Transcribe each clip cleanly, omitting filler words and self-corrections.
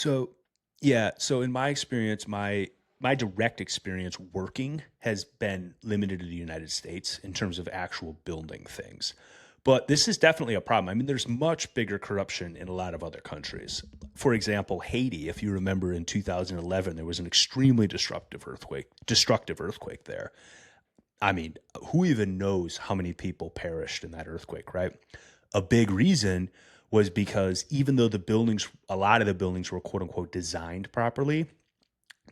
So, yeah, so in my experience, my direct experience working has been limited to the United States in terms of actual building things. But this is definitely a problem. I mean, there's much bigger corruption in a lot of other countries. For example, Haiti, if you remember in 2011, there was an extremely destructive earthquake there. I mean, who even knows how many people perished in that earthquake, right? A big reason was because even though a lot of the buildings were quote unquote designed properly,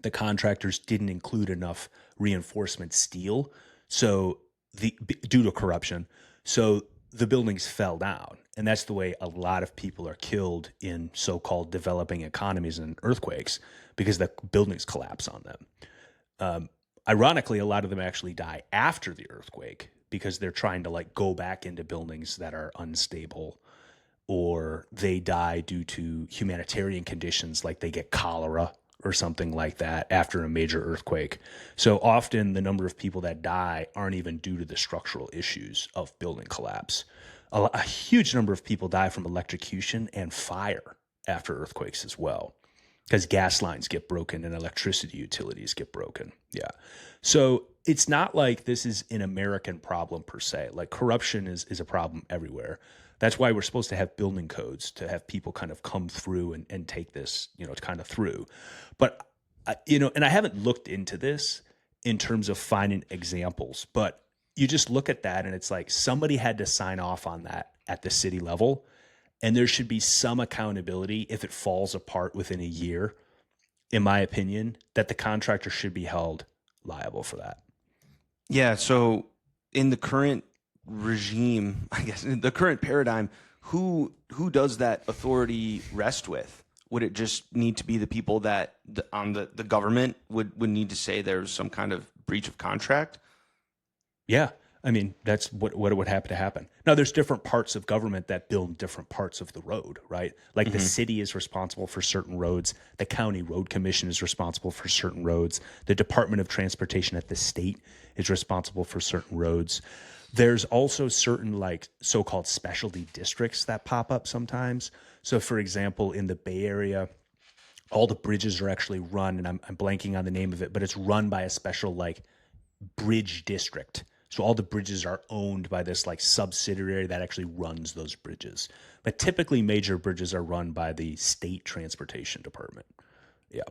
the contractors didn't include enough reinforcement steel. So due to corruption, so the buildings fell down. And that's the way a lot of people are killed in so-called developing economies and earthquakes because the buildings collapse on them. Ironically, a lot of them actually die after the earthquake because they're trying to like go back into buildings that are unstable, or they die due to humanitarian conditions like they get cholera or something like that after a major earthquake. So often the number of people that die aren't even due to the structural issues of building collapse. A huge number of people die from electrocution and fire after earthquakes as well, because gas lines get broken and electricity utilities get broken. Yeah. So it's not like this is an American problem per se. Like corruption is a problem everywhere. That's why we're supposed to have building codes to have people kind of come through and take this, kind of through. But, and I haven't looked into this in terms of finding examples, but you just look at that and it's like somebody had to sign off on that at the city level. And there should be some accountability if it falls apart within a year, in my opinion, that the contractor should be held liable for that. Yeah. So in the current regime, I guess in the current paradigm, who does that authority rest with? Would it just need to be the people that on the government would need to say there's some kind of breach of contract? Yeah. I mean, that's what would have to happen. Now, there's different parts of government that build different parts of the road, right? Like the Hmm. city is responsible for certain roads. The county road commission is responsible for certain roads. The Department of Transportation at the state is responsible for certain roads. There's also certain like so-called specialty districts that pop up sometimes. So, for example, in the Bay Area, all the bridges are actually run, and I'm blanking on the name of it, but it's run by a special like bridge district. So all the bridges are owned by this like subsidiary that actually runs those bridges. But typically major bridges are run by the state transportation department. Yeah.